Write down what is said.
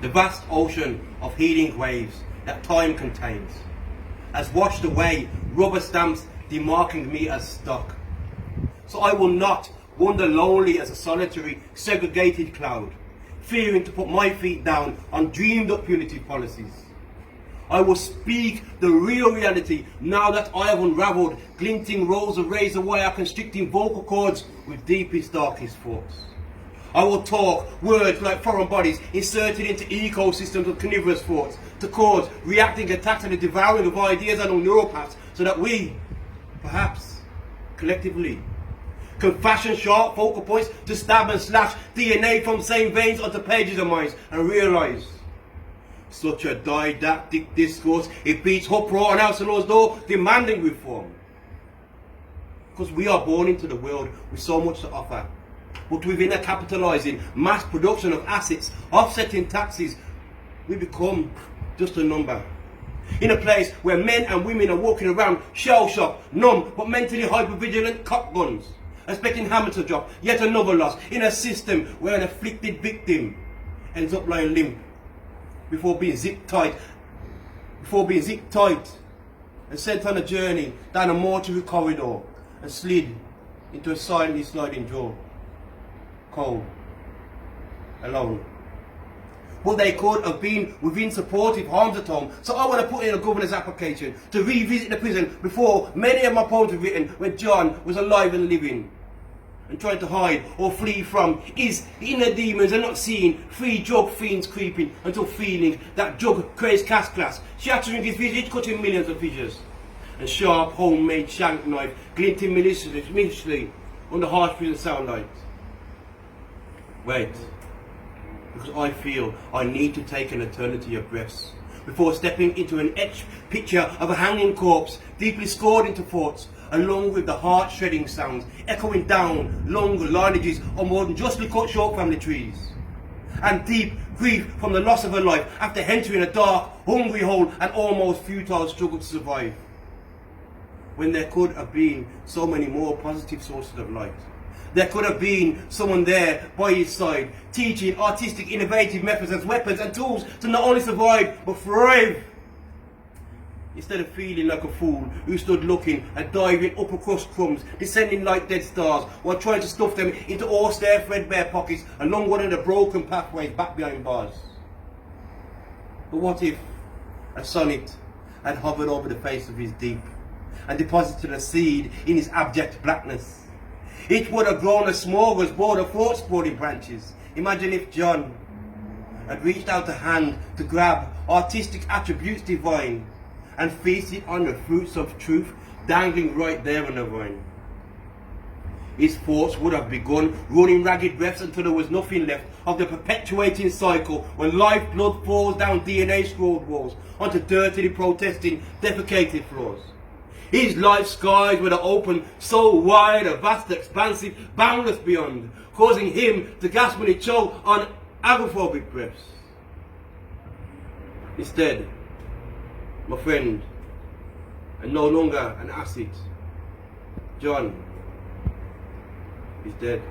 The vast ocean of healing waves that time contains has washed away rubber stamps demarking me as stuck. So I will not wander lonely as a solitary, segregated cloud, fearing to put my feet down on dreamed up punitive policies. I will speak the real reality now that I have unravelled glinting rolls of razor wire constricting vocal cords with deepest, darkest thoughts. I will talk words like foreign bodies inserted into ecosystems of carnivorous thoughts to cause reacting attacks and the devouring of ideas and neural paths so that we, perhaps, collectively, can fashion sharp focal points to stab and slash DNA from same veins onto pages of minds and realise such a didactic discourse, it beats uproar on House of Lords' door demanding reform. Because we are born into the world with so much to offer. But within a capitalising mass production of assets, offsetting taxes, we become just a number. In a place where men and women are walking around shell-shocked, numb, but mentally hyper-vigilant cop guns, expecting hammer to drop, yet another loss, in a system where an afflicted victim ends up lying limp before being zipped tight and sent on a journey down a mortuary corridor and slid into a silently sliding drawer. Cold, alone. But they could have been within supportive arms at home. So I want to put in a governor's application to revisit the prison before many of my poems were written when John was alive and living, and trying to hide or flee from his inner demons and not seeing free drug fiends creeping until feeling that drug crazed cast class, shattering his visage, cutting millions of fissures, and sharp homemade shank knife glinting maliciously on the harsh prison sound light. Wait, because I feel I need to take an eternity of breaths before stepping into an etched picture of a hanging corpse, deeply scored into thoughts, along with the heart-shredding sounds echoing down long lineages of more than justly cut short family trees, and deep grief from the loss of a life after entering a dark, hungry hole and almost futile struggle to survive, when there could have been so many more positive sources of light. There could have been someone there by his side, teaching artistic, innovative methods as weapons and tools to not only survive, but thrive. Instead of feeling like a fool who stood looking and diving up across crumbs, descending like dead stars, while trying to stuff them into austere, threadbare pockets along one of the broken pathways back behind bars. But what if a sonnet had hovered over the face of his deep and deposited a seed in his abject blackness? It would have grown a smorgasbord of thought-sprawling branches. Imagine if John had reached out a hand to grab artistic attributes divine and feasted on the fruits of truth dangling right there on the vine. His thoughts would have begun running ragged breaths until there was nothing left of the perpetuating cycle when lifeblood falls down DNA-scrawled walls onto dirtily protesting, defecated floors. His life skies were open so wide, a vast, expansive, boundless beyond, causing him to gasp when he choked on agoraphobic breaths. Instead, my friend, and no longer an asset, John is dead.